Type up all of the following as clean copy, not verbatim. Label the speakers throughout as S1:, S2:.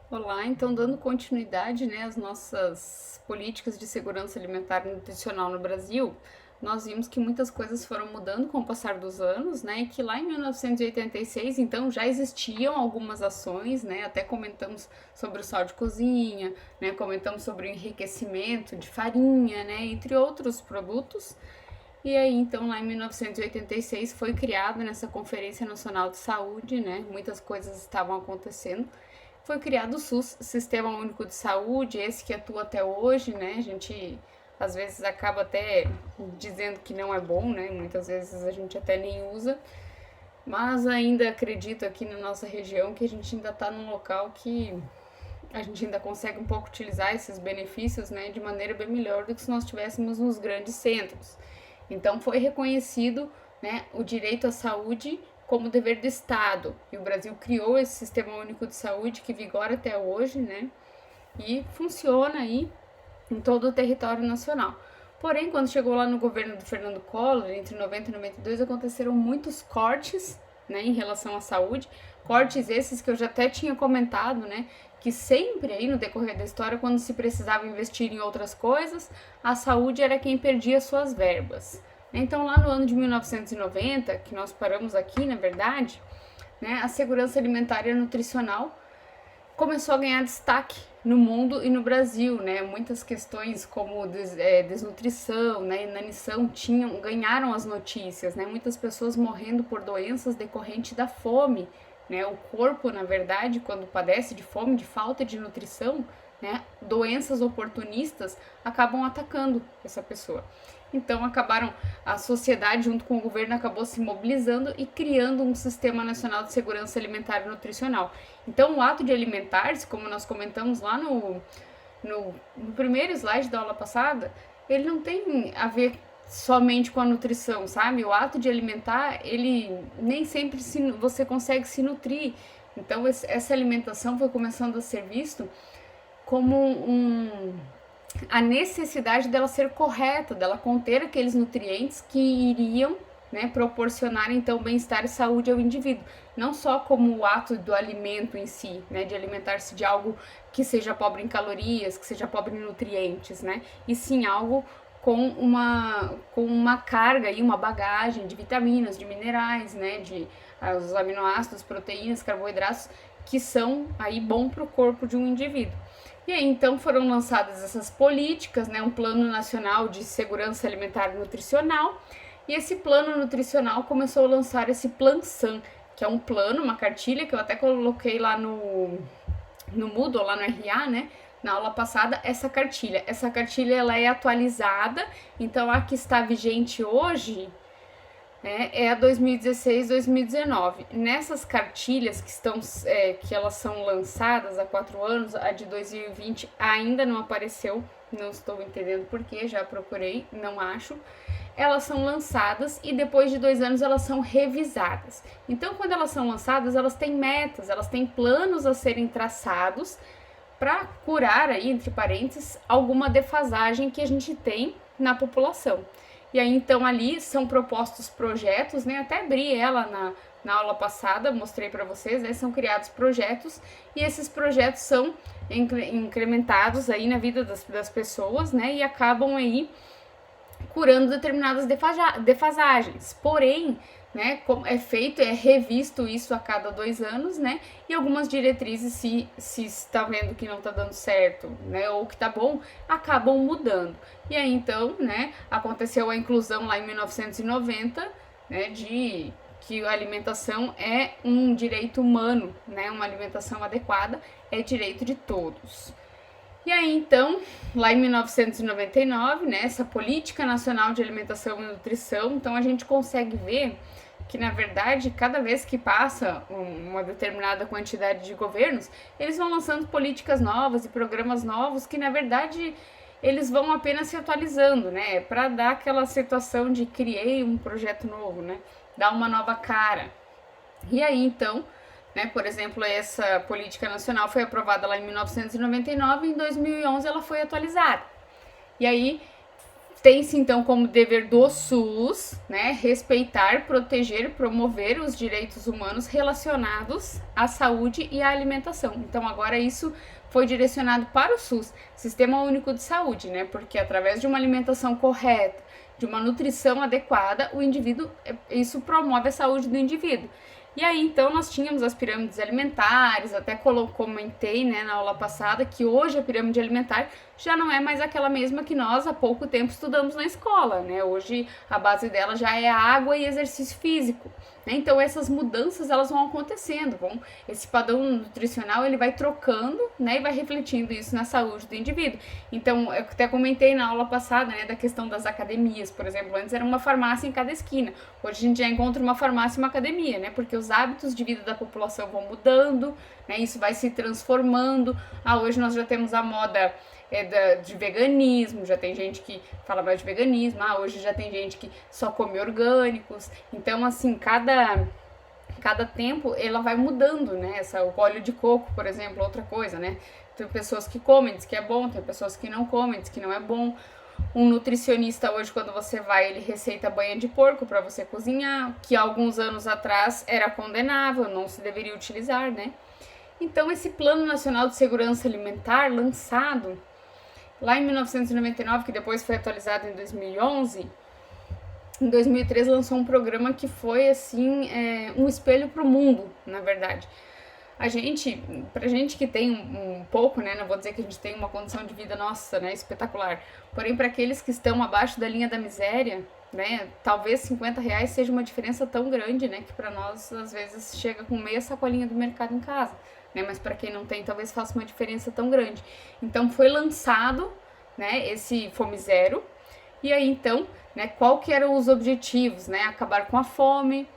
S1: Olá, então dando continuidade, né, às nossas políticas de segurança alimentar e nutricional no Brasil, nós vimos que muitas coisas foram mudando com o passar dos anos, né, e que lá em 1986, então, já existiam algumas ações, né, até comentamos sobre o sal de cozinha, né, comentamos sobre o enriquecimento de farinha, né, entre outros produtos. E aí, então, lá em 1986 foi criado nessa Conferência Nacional de Saúde, né? Muitas coisas estavam acontecendo. Foi criado o SUS, Sistema Único de Saúde, esse que atua até hoje, né? A gente às vezes acaba até dizendo que não é bom, né? Muitas vezes a gente até nem usa, mas ainda acredito aqui na nossa região que a gente ainda está num local que a gente ainda consegue um pouco utilizar esses benefícios, né, de maneira bem melhor do que se nós estivéssemos nos grandes centros. Então foi reconhecido, né, o direito à saúde como dever do Estado. E o Brasil criou esse Sistema Único de Saúde que vigora até hoje, né, e funciona aí em todo o território nacional. Porém, quando chegou lá no governo do Fernando Collor, entre 90 e 92, aconteceram muitos cortes, né, em relação à saúde, cortes esses que eu já até tinha comentado, né, que sempre aí no decorrer da história, quando se precisava investir em outras coisas, a saúde era quem perdia suas verbas. Então, lá no ano de 1990, que nós paramos aqui, na verdade, né, a segurança alimentar e nutricional começou a ganhar destaque no mundo e no Brasil, né? Muitas questões como desnutrição, né, inanição ganharam as notícias, né? Muitas pessoas morrendo por doenças decorrentes da fome, né? O corpo, na verdade, quando padece de fome, de falta de nutrição, né, doenças oportunistas acabam atacando essa pessoa. Então acabaram, a sociedade junto com o governo acabou se mobilizando e criando um sistema nacional de segurança alimentar e nutricional. Então o ato de alimentar-se, como nós comentamos lá no primeiro slide da aula passada, ele não tem a ver somente com a nutrição, sabe? O ato de alimentar, ele nem sempre você consegue se nutrir. Então essa alimentação foi começando a ser visto como a necessidade dela ser correta, dela conter aqueles nutrientes que iriam, né, proporcionar então bem-estar e saúde ao indivíduo, não só como o ato do alimento em si, né, de alimentar-se de algo que seja pobre em calorias, que seja pobre em nutrientes, né, e sim algo com uma carga e uma bagagem de vitaminas, de minerais, né, de os aminoácidos, proteínas, carboidratos que são aí bom para o corpo de um indivíduo. E aí, então, foram lançadas essas políticas, né, um Plano Nacional de Segurança Alimentar e Nutricional, e esse plano nutricional começou a lançar esse Plan-SAN, que é um plano, uma cartilha, que eu até coloquei lá no Moodle, lá no RA, né, na aula passada, essa cartilha. Essa cartilha, ela é atualizada, então a que está vigente hoje, né, é a 2016-2019. Nessas cartilhas que elas são lançadas há 4 anos, a de 2020 ainda não apareceu, não estou entendendo porquê, já procurei, não acho. Elas são lançadas e depois de 2 anos elas são revisadas. Então, quando elas são lançadas, elas têm metas, elas têm planos a serem traçados para curar aí, entre parênteses, alguma defasagem que a gente tem na população. E aí, então, ali são propostos projetos, né? Até abri ela na aula passada, mostrei para vocês, né? São criados projetos e esses projetos são incrementados aí na vida das pessoas, né? E acabam aí curando determinadas defasagens. Porém, né, como é feito, é revisto isso a cada 2 anos, né, e algumas diretrizes, se está vendo que não está dando certo, né, ou que está bom, acabam mudando. E aí, então, né, aconteceu a inclusão lá em 1990, né, de que a alimentação é um direito humano, né, uma alimentação adequada é direito de todos. E aí, então, lá em 1999, né, essa Política Nacional de Alimentação e Nutrição, então a gente consegue ver que, na verdade, cada vez que passa uma determinada quantidade de governos, eles vão lançando políticas novas e programas novos que, na verdade, eles vão apenas se atualizando, né, para dar aquela situação de criei um projeto novo, né, dar uma nova cara. E aí, então, né, por exemplo, essa política nacional foi aprovada lá em 1999 e em 2011 ela foi atualizada. E aí Tem-se, então, como dever do SUS, né, respeitar, proteger, promover os direitos humanos relacionados à saúde e à alimentação. Então, agora isso foi direcionado para o SUS, Sistema Único de Saúde, né, porque através de uma alimentação correta, de uma nutrição adequada, o indivíduo, isso promove a saúde do indivíduo. E aí, então, nós tínhamos as pirâmides alimentares, até comentei, né, na aula passada, que hoje a pirâmide alimentar já não é mais aquela mesma que nós há pouco tempo estudamos na escola, né? Hoje a base dela já é água e exercício físico, né? Então essas mudanças elas vão acontecendo, esse padrão nutricional ele vai trocando, né? E vai refletindo isso na saúde do indivíduo. Então eu até comentei na aula passada, né, da questão das academias, por exemplo, antes era uma farmácia em cada esquina, hoje a gente já encontra uma farmácia e uma academia, né? Porque os hábitos de vida da população vão mudando, né? Isso vai se transformando. Hoje nós já temos a moda de veganismo, já tem gente que fala mais de veganismo, hoje já tem gente que só come orgânicos, então assim, cada tempo ela vai mudando, né, o óleo de coco, por exemplo, outra coisa, né, tem pessoas que comem, diz que é bom, tem pessoas que não comem, diz que não é bom. Um nutricionista hoje, quando você vai, ele receita banha de porco para você cozinhar, que há alguns anos atrás era condenável, não se deveria utilizar, né. Então esse Plano Nacional de Segurança Alimentar, lançado lá em 1999, que depois foi atualizado em 2011, em 2003 lançou um programa que foi, assim, um espelho para o mundo, na verdade. Pra gente que tem um pouco, né, não vou dizer que a gente tem uma condição de vida, nossa, né, espetacular, porém para aqueles que estão abaixo da linha da miséria, né, talvez R$50 seja uma diferença tão grande, né, que para nós, às vezes, chega com meia sacolinha do mercado em casa. Né, mas para quem não tem, talvez faça uma diferença tão grande. Então foi lançado, né, esse Fome Zero, e aí então, né, qual que eram os objetivos, né, acabar com a fome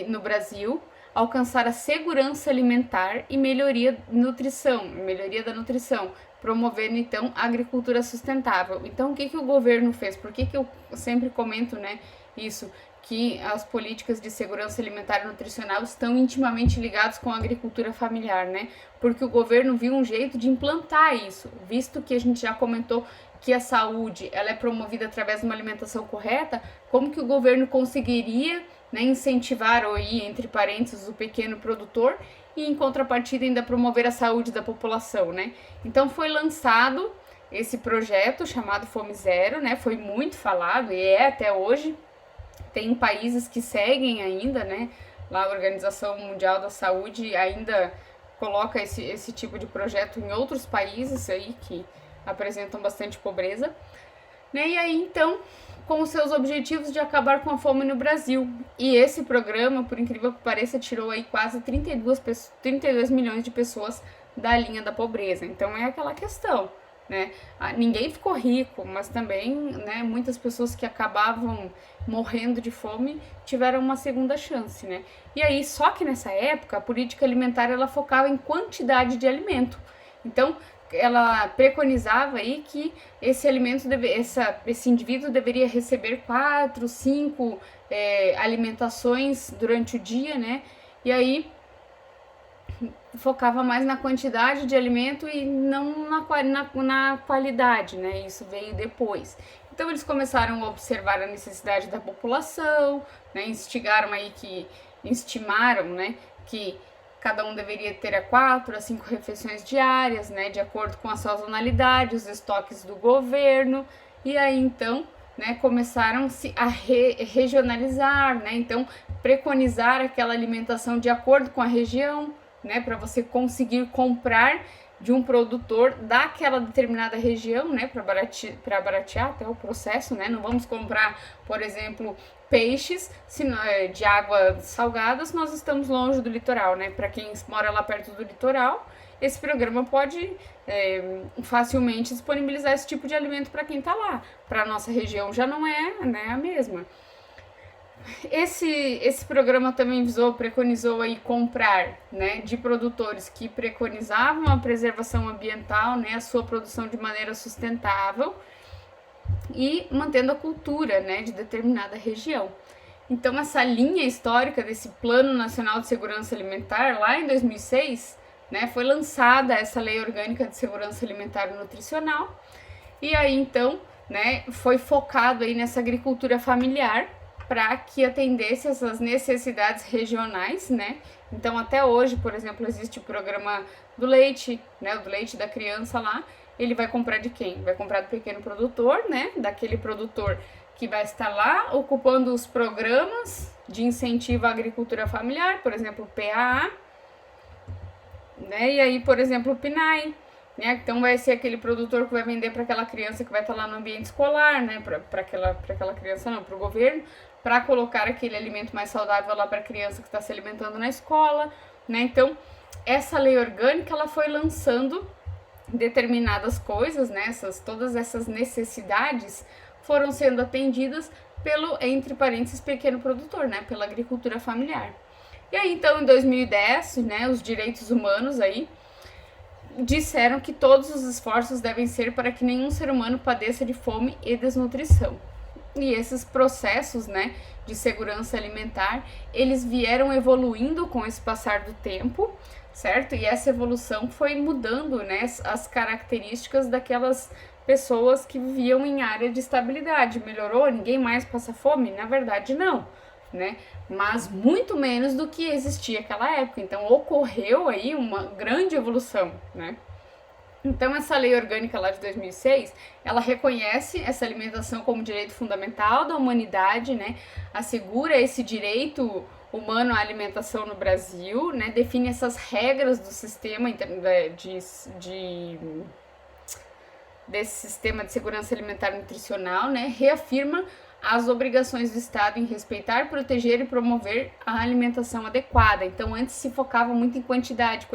S1: no Brasil, alcançar a segurança alimentar e melhoria da nutrição, promovendo então a agricultura sustentável. Então o que o governo fez? Por que eu sempre comento, né, isso? Que as políticas de segurança alimentar e nutricional estão intimamente ligadas com a agricultura familiar, né? Porque o governo viu um jeito de implantar isso, visto que a gente já comentou que a saúde ela é promovida através de uma alimentação correta, como que o governo conseguiria, né, incentivar, ou ir, entre parênteses, o pequeno produtor e, em contrapartida, ainda promover a saúde da população, né? Então foi lançado esse projeto chamado Fome Zero, né? Foi muito falado e é até hoje. Tem países que seguem ainda, né? Lá a Organização Mundial da Saúde ainda coloca esse tipo de projeto em outros países aí que apresentam bastante pobreza, né? E aí, então, com os seus objetivos de acabar com a fome no Brasil. E esse programa, por incrível que pareça, tirou aí quase 32 milhões de pessoas da linha da pobreza. Então é aquela questão, né? Ninguém ficou rico, mas também, né, muitas pessoas que acabavam morrendo de fome tiveram uma segunda chance, né? E aí, só que nessa época, a política alimentar ela focava em quantidade de alimento. Então, ela preconizava aí que esse alimento, esse indivíduo deveria receber 4, 5 alimentações durante o dia, né? E aí focava mais na quantidade de alimento e não na qualidade, né? Isso veio depois. Então eles começaram a observar a necessidade da população, né? Estimaram, né, que cada um deveria ter 4 a 5 refeições diárias, né, de acordo com a sazonalidade, os estoques do governo. E aí então, né, começaram-se a regionalizar, né? Então preconizar aquela alimentação de acordo com a região, né, para você conseguir comprar de um produtor daquela determinada região, né, para baratear até o processo, né? Não vamos comprar, por exemplo, peixes de água salgada se nós estamos longe do litoral, né? Para quem mora lá perto do litoral, esse programa pode facilmente disponibilizar esse tipo de alimento para quem está lá. Para a nossa região já não é, né, a mesma. Esse programa também preconizou aí comprar, né, de produtores que preconizavam a preservação ambiental, né, a sua produção de maneira sustentável e mantendo a cultura, né, de determinada região. Então essa linha histórica desse Plano Nacional de Segurança Alimentar, lá em 2006, né, foi lançada essa Lei Orgânica de Segurança Alimentar e Nutricional, e aí então, né, foi focado aí nessa agricultura familiar para que atendesse essas necessidades regionais, né? Então, até hoje, por exemplo, existe o programa do leite, né, o do leite da criança lá, ele vai comprar de quem? Vai comprar do pequeno produtor, né, daquele produtor que vai estar lá ocupando os programas de incentivo à agricultura familiar, por exemplo, o PAA, né, e aí, por exemplo, o PNAE, né, então vai ser aquele produtor que vai vender para aquela criança que vai estar lá no ambiente escolar, né, para aquela criança não, para o governo, para colocar aquele alimento mais saudável lá para a criança que está se alimentando na escola, né, então essa lei orgânica ela foi lançando determinadas coisas, né, todas essas necessidades foram sendo atendidas pelo, entre parênteses, pequeno produtor, né, pela agricultura familiar. E aí, então, em 2010, né, os direitos humanos aí disseram que todos os esforços devem ser para que nenhum ser humano padeça de fome e desnutrição. E esses processos, né, de segurança alimentar, eles vieram evoluindo com esse passar do tempo, certo? E essa evolução foi mudando, né, as características daquelas pessoas que viviam em área de estabilidade. Melhorou? Ninguém mais passa fome? Na verdade, não, né? Mas muito menos do que existia naquela época. Então, ocorreu aí uma grande evolução, né? Então, essa lei orgânica lá de 2006, ela reconhece essa alimentação como direito fundamental da humanidade, né? Assegura esse direito humano à alimentação no Brasil, né? Define essas regras do sistema desse sistema de segurança alimentar e nutricional, né? Reafirma as obrigações do Estado em respeitar, proteger e promover a alimentação adequada. Então, antes se focava muito em quantidade.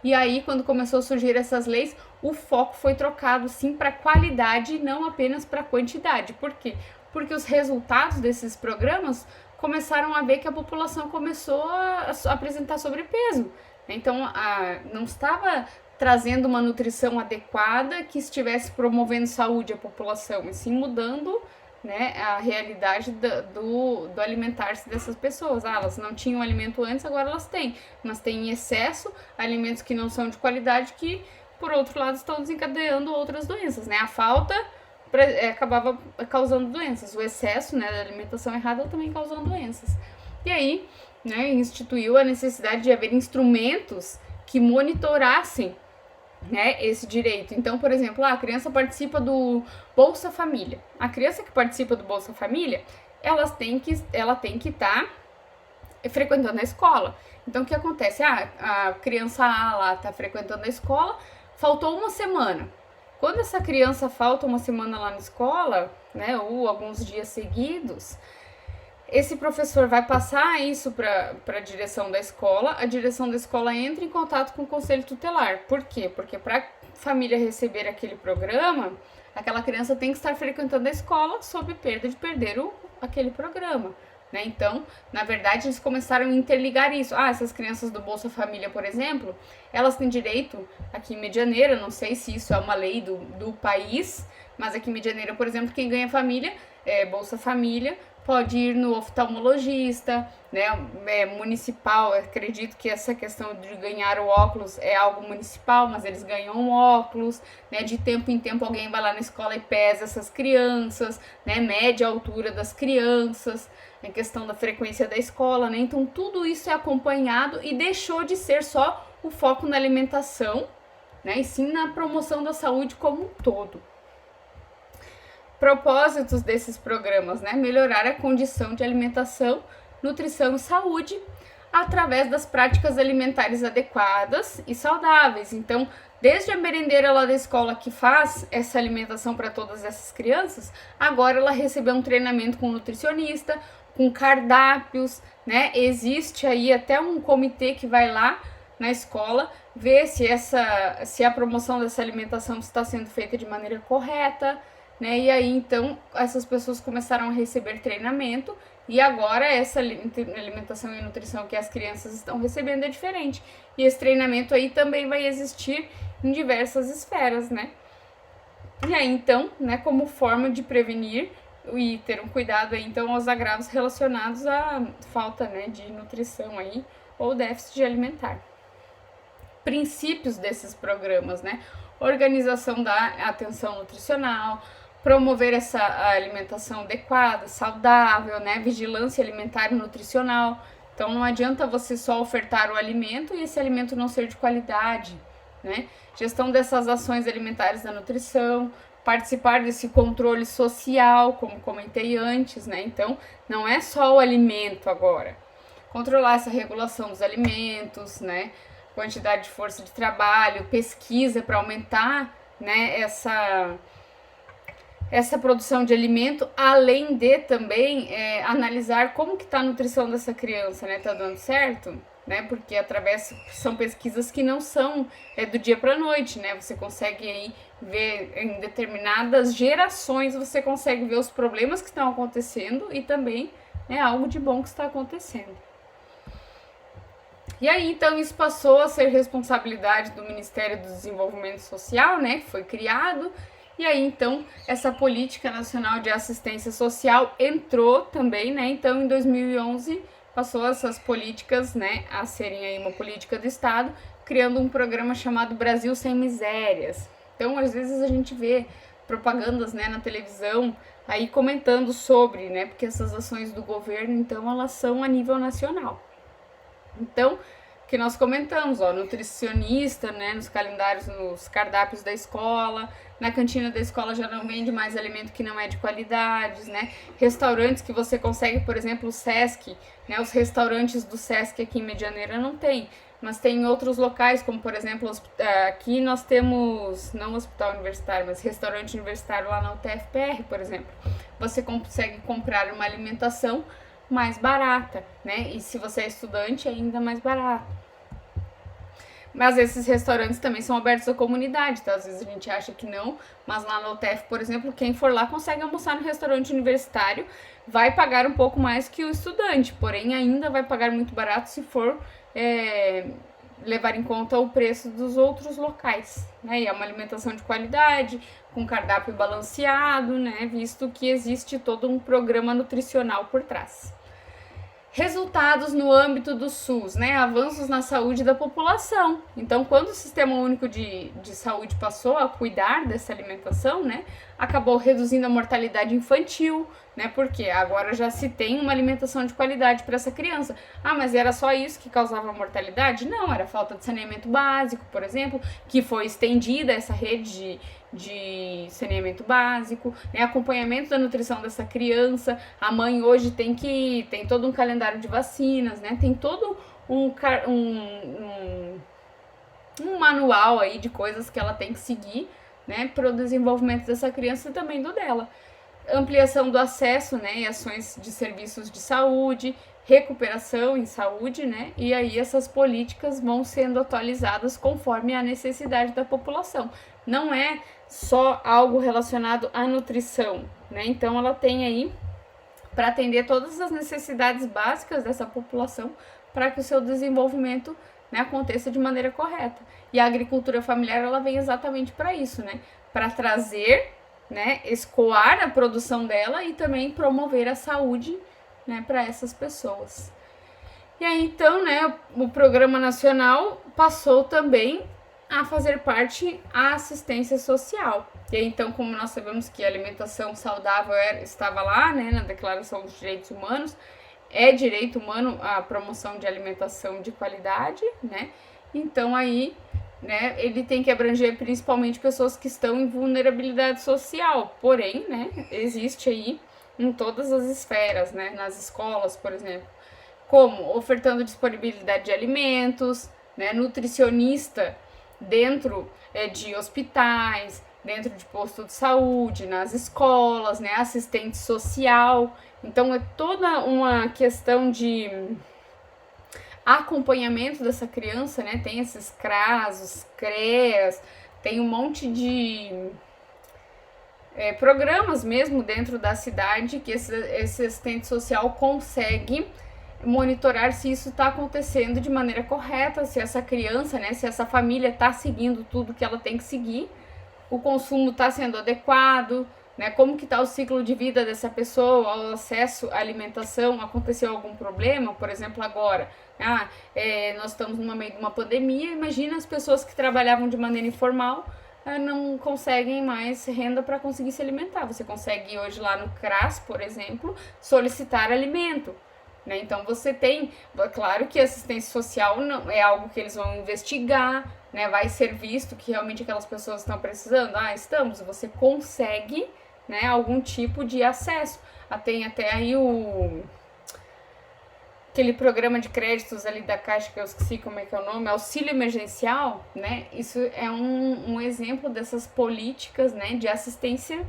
S1: E aí, quando começou a surgir essas leis, o foco foi trocado, sim, para qualidade e não apenas para quantidade. Por quê? Porque os resultados desses programas começaram a ver que a população começou a apresentar sobrepeso. Então, não estava trazendo uma nutrição adequada que estivesse promovendo saúde à população, e sim mudando, né, a realidade do alimentar-se dessas pessoas. Elas não tinham alimento antes, agora elas têm, mas têm em excesso alimentos que não são de qualidade, que, por outro lado, estão desencadeando outras doenças, né? A falta acabava causando doenças, o excesso, né, da alimentação errada também causando doenças. E aí, né, instituiu a necessidade de haver instrumentos que monitorassem, né, esse direito. Então, por exemplo, a criança participa do Bolsa Família. A criança que participa do Bolsa Família, ela tem que estar frequentando a escola. Então, o que acontece? A criança A lá está frequentando a escola, faltou uma semana. Quando essa criança falta uma semana lá na escola, né, ou alguns dias seguidos, esse professor vai passar isso para a direção da escola entra em contato com o conselho tutelar. Por quê? Porque para a família receber aquele programa, aquela criança tem que estar frequentando a escola sob perda de perder aquele programa, né? Então, na verdade, eles começaram a interligar isso. Essas crianças do Bolsa Família, por exemplo, elas têm direito, aqui em Medianeira, não sei se isso é uma lei do país, mas aqui em Medianeira, por exemplo, quem ganha família, Bolsa Família, pode ir no oftalmologista, né, municipal. Eu acredito que essa questão de ganhar o óculos é algo municipal, mas eles ganham um óculos, né, de tempo em tempo alguém vai lá na escola e pesa essas crianças, né, mede a altura das crianças, a questão da frequência da escola, né, então tudo isso é acompanhado e deixou de ser só o foco na alimentação, né, e sim na promoção da saúde como um todo. Propósitos desses programas, né? Melhorar a condição de alimentação, nutrição e saúde através das práticas alimentares adequadas e saudáveis. Então, desde a merendeira lá da escola que faz essa alimentação para todas essas crianças, agora ela recebeu um treinamento com nutricionista, com cardápios, né? Existe aí até um comitê que vai lá na escola ver se a promoção dessa alimentação está sendo feita de maneira correta, né? E aí, então, essas pessoas começaram a receber treinamento e agora essa alimentação e nutrição que as crianças estão recebendo é diferente. E esse treinamento aí também vai existir em diversas esferas, né? E aí, então, né, como forma de prevenir e ter um cuidado aí, então, aos agravos relacionados à falta, né, de nutrição aí ou déficit alimentar. Princípios desses programas, né? organização da atenção nutricional, promover essa alimentação adequada, saudável, né? Vigilância alimentar e nutricional. Então não adianta você só ofertar o alimento e esse alimento não ser de qualidade, né? Gestão dessas ações alimentares da nutrição, participar desse controle social, como comentei antes, né? Então não é só o alimento agora. Controlar essa regulação dos alimentos, né? Quantidade de força de trabalho, pesquisa para aumentar, né, essa produção de alimento, além de também analisar como que está a nutrição dessa criança, né? Tá dando certo? Né? Porque são pesquisas que não são do dia para a noite, né? Você consegue aí ver em determinadas gerações, você consegue ver os problemas que estão acontecendo e também algo de bom que está acontecendo. E aí, então, isso passou a ser responsabilidade do Ministério do Desenvolvimento Social, né? Que foi criado. E aí, então, essa Política Nacional de Assistência Social entrou também, né? Então, em 2011, passou essas políticas, né, a serem aí uma política do Estado, criando um programa chamado Brasil Sem Misérias. Então, às vezes a gente vê propagandas, né, na televisão, aí comentando sobre, né, porque essas ações do governo, então, elas são a nível nacional. Então, que nós comentamos, ó, nutricionista, né, nos calendários, nos cardápios da escola, na cantina da escola já não vende mais alimento que não é de qualidades, né, restaurantes que você consegue, por exemplo, o Sesc, né, os restaurantes do Sesc aqui em Medianeira não tem, mas tem em outros locais, como por exemplo, aqui nós temos, não hospital universitário, mas restaurante universitário lá na UTFPR, por exemplo, você consegue comprar uma alimentação mais barata, né? E se você é estudante, ainda mais barato. Mas esses restaurantes também são abertos à comunidade, tá? Às vezes a gente acha que não, mas lá na UTF, por exemplo, quem for lá consegue almoçar no restaurante universitário, vai pagar um pouco mais que o estudante, porém ainda vai pagar muito barato se for levar em conta o preço dos outros locais, né? E é uma alimentação de qualidade, com cardápio balanceado, né? Visto que existe todo um programa nutricional por trás. Resultados no âmbito do SUS, né? Avanços na saúde da população. Então, quando o Sistema Único de Saúde passou a cuidar dessa alimentação, né? Acabou reduzindo a mortalidade infantil, né? Porque agora já se tem uma alimentação de qualidade para essa criança. Ah, mas era só isso que causava mortalidade? Não, era falta de saneamento básico, por exemplo, que foi estendida essa rede de saneamento básico, né, acompanhamento da nutrição dessa criança. A mãe hoje tem todo um calendário de vacinas, né, tem todo um manual aí de coisas que ela tem que seguir, né, para o desenvolvimento dessa criança e também do dela. Ampliação do acesso, né, e ações de serviços de saúde, recuperação em saúde, né, e aí essas políticas vão sendo atualizadas conforme a necessidade da população. Não é só algo relacionado à nutrição, né, então ela tem aí para atender todas as necessidades básicas dessa população para que o seu desenvolvimento, né, aconteça de maneira correta. E a agricultura familiar, ela vem exatamente para isso, né, para trazer, né, escoar a produção dela e também promover a saúde, né, para essas pessoas. E aí, então, né, o Programa Nacional passou também a fazer parte a assistência social. E aí, então, como nós sabemos que a alimentação saudável estava lá, né, na Declaração dos Direitos Humanos, é direito humano a promoção de alimentação de qualidade, né, então aí, né, ele tem que abranger principalmente pessoas que estão em vulnerabilidade social, porém, né, existe aí em todas as esferas, né, nas escolas, por exemplo, como ofertando disponibilidade de alimentos, né, nutricionista dentro de hospitais, dentro de posto de saúde, nas escolas, né, assistente social. Então é toda uma questão de acompanhamento dessa criança, né? Tem esses CRAS, os CREAS, tem um monte de programas mesmo dentro da cidade que esse assistente social consegue monitorar se isso está acontecendo de maneira correta, se essa criança, né, se essa família está seguindo tudo que ela tem que seguir, o consumo está sendo adequado, né, como que está o ciclo de vida dessa pessoa, o acesso à alimentação, aconteceu algum problema, por exemplo, agora, nós estamos no meio de uma pandemia, imagina as pessoas que trabalhavam de maneira informal, não conseguem mais renda para conseguir se alimentar. Você consegue hoje lá no CRAS, por exemplo, solicitar alimento. Né? Então você tem, claro que a assistência social não é algo que eles vão investigar, né? Vai ser visto que realmente aquelas pessoas estão precisando. Estamos, você consegue, né, algum tipo de acesso. Tem até aí aquele programa de créditos ali da Caixa, que eu esqueci como é que é o nome, auxílio emergencial, né? Isso é um exemplo dessas políticas, né, de assistência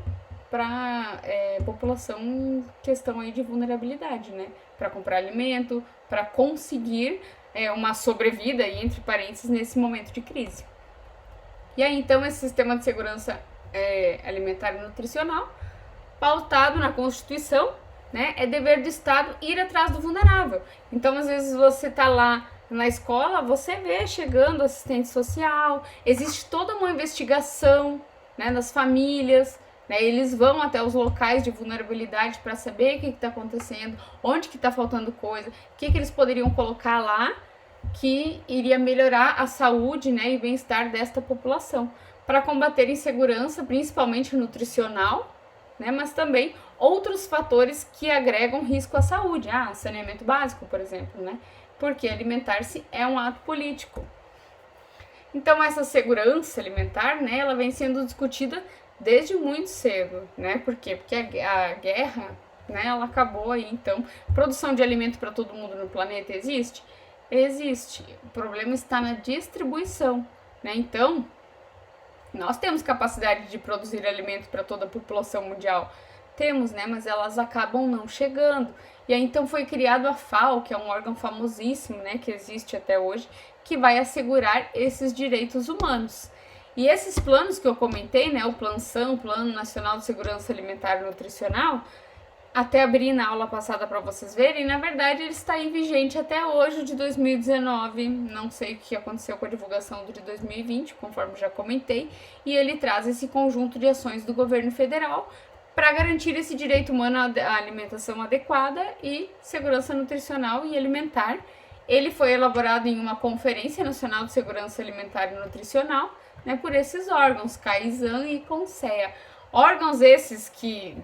S1: para população em questão aí de vulnerabilidade, né? Para comprar alimento, para conseguir uma sobrevida, e entre parênteses, nesse momento de crise. E aí, então, esse sistema de segurança alimentar e nutricional, pautado na Constituição, né, é dever do Estado ir atrás do vulnerável. Então, às vezes, você está lá na escola, você vê chegando assistente social, existe toda uma investigação, né, das famílias, né, eles vão até os locais de vulnerabilidade para saber o que está acontecendo, onde que está faltando coisa, o que eles poderiam colocar lá que iria melhorar a saúde, né, e bem-estar desta população, para combater insegurança, principalmente nutricional, né, mas também outros fatores que agregam risco à saúde. Saneamento básico, por exemplo, né? Porque alimentar-se é um ato político. Então, essa segurança alimentar, né, ela vem sendo discutida desde muito cedo, né? Por quê? Porque a guerra, né, ela acabou aí. Então, produção de alimento para todo mundo no planeta existe? Existe. O problema está na distribuição, né? Então, nós temos capacidade de produzir alimento para toda a população mundial. Temos, né? Mas elas acabam não chegando. E aí, então, foi criado a FAO, que é um órgão famosíssimo, né? Que existe até hoje, que vai assegurar esses direitos humanos. E esses planos que eu comentei, né? O PLANSAN, Plano Nacional de Segurança Alimentar e Nutricional, até abri na aula passada para vocês verem, na verdade ele está em vigente até hoje, de 2019, não sei o que aconteceu com a divulgação do de 2020, conforme já comentei, e ele traz esse conjunto de ações do governo federal para garantir esse direito humano à alimentação adequada e segurança nutricional e alimentar. Ele foi elaborado em uma Conferência Nacional de Segurança Alimentar e Nutricional, né, por esses órgãos, CAISAN e CONSEA. Órgãos esses que,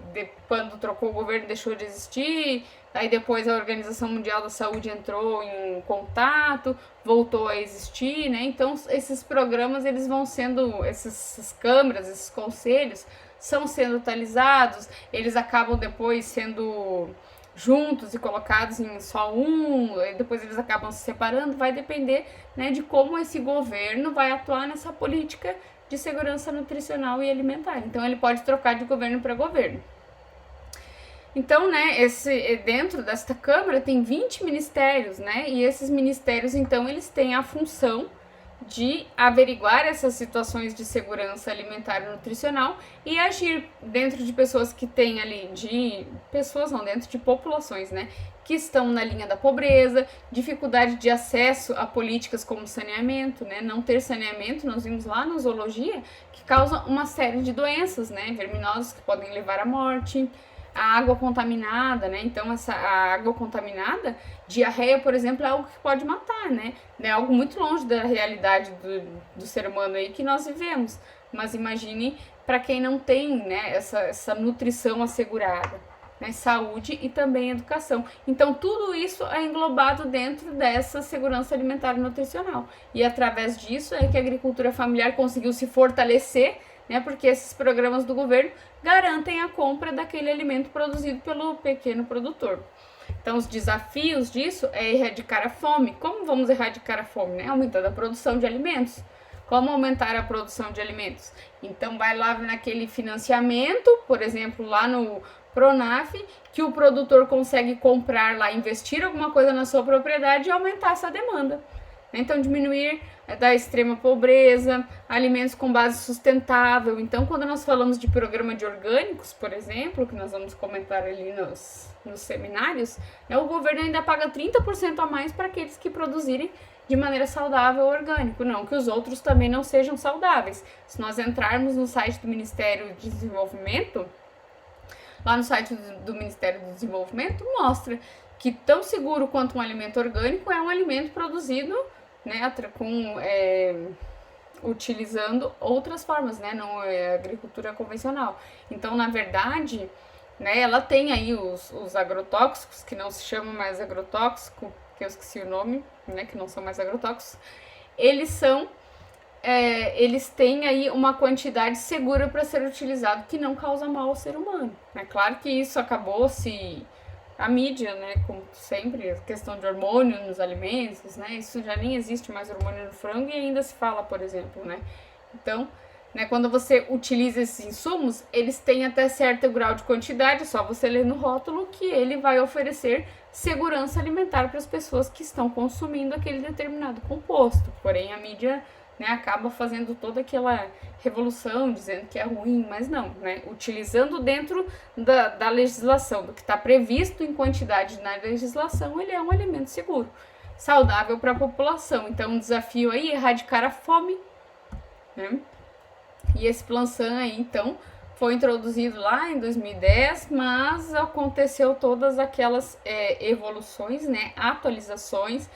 S1: quando trocou o governo, deixou de existir, aí depois a Organização Mundial da Saúde entrou em contato, voltou a existir, né? Então, esses programas, eles vão sendo, essas câmaras, esses conselhos, são sendo atualizados, eles acabam depois sendo juntos e colocados em só um, e depois eles acabam se separando, vai depender, né, de como esse governo vai atuar nessa política de segurança nutricional e alimentar. Então, ele pode trocar de governo para governo. Então, né, dentro desta Câmara tem 20 ministérios, né, e esses ministérios, então, eles têm a função de averiguar essas situações de segurança alimentar e nutricional e agir dentro de pessoas que têm ali, dentro de populações, né, que estão na linha da pobreza, dificuldade de acesso a políticas como saneamento, né, não ter saneamento, nós vimos lá na zoologia, que causa uma série de doenças, né, verminosas que podem levar à morte, a água contaminada, né? Então, a água contaminada, diarreia, por exemplo, é algo que pode matar, né? É algo muito longe da realidade do ser humano aí que nós vivemos. Mas imagine para quem não tem, né, essa nutrição assegurada, né? Saúde e também educação. Então, tudo isso é englobado dentro dessa segurança alimentar e nutricional. E através disso é que a agricultura familiar conseguiu se fortalecer, né, porque esses programas do governo garantem a compra daquele alimento produzido pelo pequeno produtor. Então, os desafios disso é erradicar a fome. Como vamos erradicar a fome? Né? Aumentando a produção de alimentos. Como aumentar a produção de alimentos? Então, vai lá naquele financiamento, por exemplo, lá no Pronaf, que o produtor consegue comprar lá, investir alguma coisa na sua propriedade e aumentar essa demanda. Então, diminuir da extrema pobreza, alimentos com base sustentável. Então, quando nós falamos de programa de orgânicos, por exemplo, que nós vamos comentar ali nos seminários, o governo ainda paga 30% a mais para aqueles que produzirem de maneira saudável orgânico. Não que os outros também não sejam saudáveis. Se nós entrarmos no site do Ministério de Desenvolvimento, lá no site do Ministério do Desenvolvimento, mostra que tão seguro quanto um alimento orgânico é um alimento produzido, né, com utilizando outras formas, né? Não é agricultura convencional. Então, na verdade, né, ela tem aí os agrotóxicos, que não se chamam mais agrotóxico, que eu esqueci o nome, né? Que não são mais agrotóxicos. Eles têm aí uma quantidade segura para ser utilizado que não causa mal ao ser humano. É claro que isso acabou se... A mídia, né, como sempre, a questão de hormônio nos alimentos, né, isso já nem existe mais hormônio no frango e ainda se fala, por exemplo, né. Então, né, quando você utiliza esses insumos, eles têm até certo grau de quantidade, é só você ler no rótulo que ele vai oferecer segurança alimentar para as pessoas que estão consumindo aquele determinado composto. Porém, a mídia, né, acaba fazendo toda aquela revolução, dizendo que é ruim, mas não, né, utilizando dentro da legislação, do que está previsto em quantidade na legislação, ele é um alimento seguro, saudável para a população. Então, o desafio aí é erradicar a fome, né, e esse Plan-SAN aí, então, foi introduzido lá em 2010, mas aconteceu todas aquelas evoluções, né, atualizações.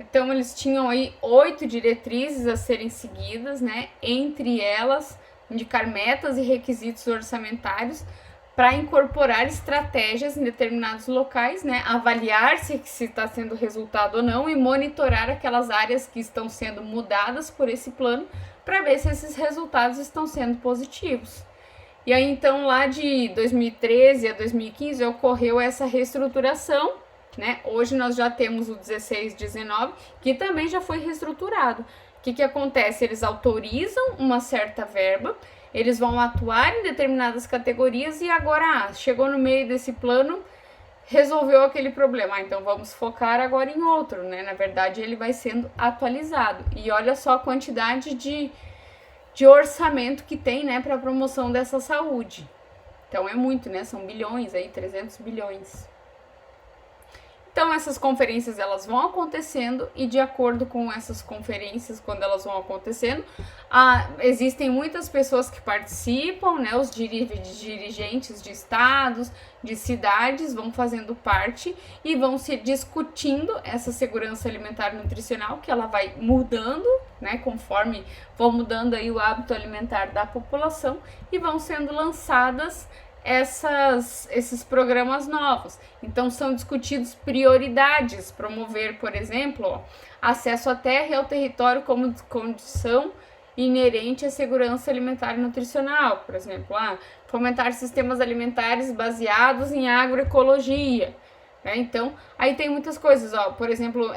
S1: Então, eles tinham aí 8 diretrizes a serem seguidas, né? Entre elas, indicar metas e requisitos orçamentários para incorporar estratégias em determinados locais, né? Avaliar se está sendo resultado ou não e monitorar aquelas áreas que estão sendo mudadas por esse plano para ver se esses resultados estão sendo positivos. E aí, então, lá de 2013 a 2015 ocorreu essa reestruturação, né? Hoje nós já temos o 16/19, que também já foi reestruturado. O que acontece? Eles autorizam uma certa verba, eles vão atuar em determinadas categorias e agora, chegou no meio desse plano, resolveu aquele problema. Então vamos focar agora em outro, né? Na verdade, ele vai sendo atualizado. E olha só a quantidade de orçamento que tem, né, para a promoção dessa saúde. Então é muito, né? São bilhões aí, 300 bilhões. Então, essas conferências, elas vão acontecendo e de acordo com essas conferências, quando elas vão acontecendo, existem muitas pessoas que participam, né, os dirigentes de estados, de cidades, vão fazendo parte e vão se discutindo essa segurança alimentar e nutricional, que ela vai mudando, né, conforme vão mudando aí o hábito alimentar da população e vão sendo lançadas esses programas novos. Então são discutidos prioridades, promover, por exemplo, acesso à terra e ao território como condição inerente à segurança alimentar e nutricional, por exemplo, fomentar sistemas alimentares baseados em agroecologia. Então, aí tem muitas coisas, por exemplo,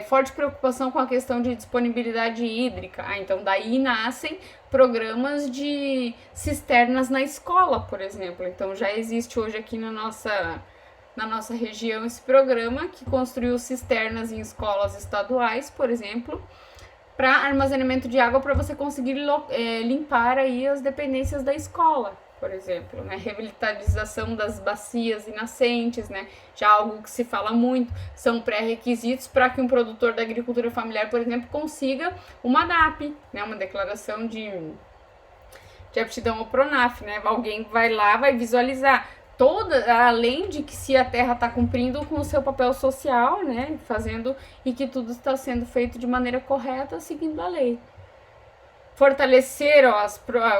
S1: forte preocupação com a questão de disponibilidade hídrica. Então, daí nascem programas de cisternas na escola, por exemplo. Então, já existe hoje aqui na nossa região esse programa que construiu cisternas em escolas estaduais, por exemplo, para armazenamento de água para você conseguir limpar aí as dependências da escola, por exemplo, né? Revitalização das bacias e nascentes, né? Já algo que se fala muito, são pré-requisitos para que um produtor da agricultura familiar, por exemplo, consiga uma DAP, né? Uma declaração de aptidão ao Pronaf, né? Alguém vai lá, vai visualizar além de que se a terra está cumprindo com o seu papel social, né? Fazendo e que tudo está sendo feito de maneira correta, seguindo a lei. Fortalecer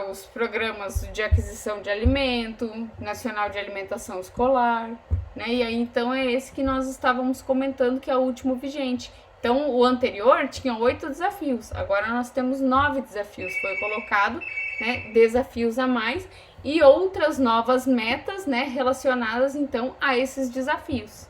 S1: os programas de aquisição de alimento, nacional de alimentação escolar, né? E aí, então, é esse que nós estávamos comentando, que é o último vigente. Então, o anterior tinha 8 desafios, agora nós temos 9 desafios, foi colocado, né, desafios a mais e outras novas metas, né, relacionadas, então, a esses desafios.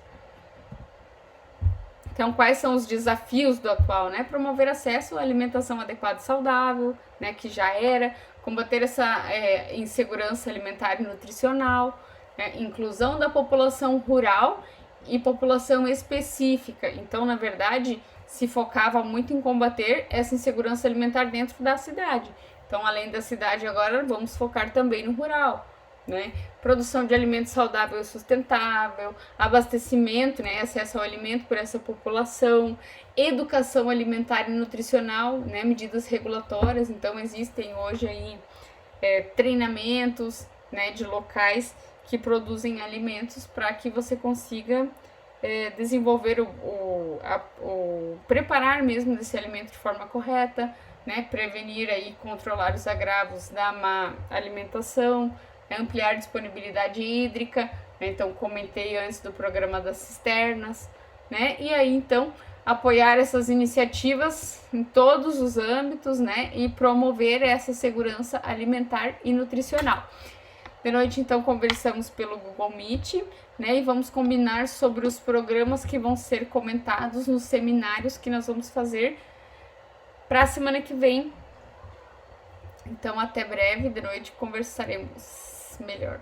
S1: Então, quais são os desafios do atual, né? Promover acesso à alimentação adequada e saudável, né? Que já era, combater essa insegurança alimentar e nutricional, né? Inclusão da população rural e população específica. Então, na verdade, se focava muito em combater essa insegurança alimentar dentro da cidade. Então, além da cidade, agora vamos focar também no rural, né? Produção de alimento saudável e sustentável, abastecimento, né, acesso ao alimento por essa população, educação alimentar e nutricional, né, medidas regulatórias. Então existem hoje aí treinamentos, né, de locais que produzem alimentos para que você consiga desenvolver preparar mesmo desse alimento de forma correta, né, prevenir aí e controlar os agravos da má alimentação, ampliar a disponibilidade hídrica, né, então comentei antes do programa das cisternas, né, e aí então apoiar essas iniciativas em todos os âmbitos, né, e promover essa segurança alimentar e nutricional. De noite, então, conversamos pelo Google Meet, né, e vamos combinar sobre os programas que vão ser comentados nos seminários que nós vamos fazer para a semana que vem. Então, até breve, de noite conversaremos melhor.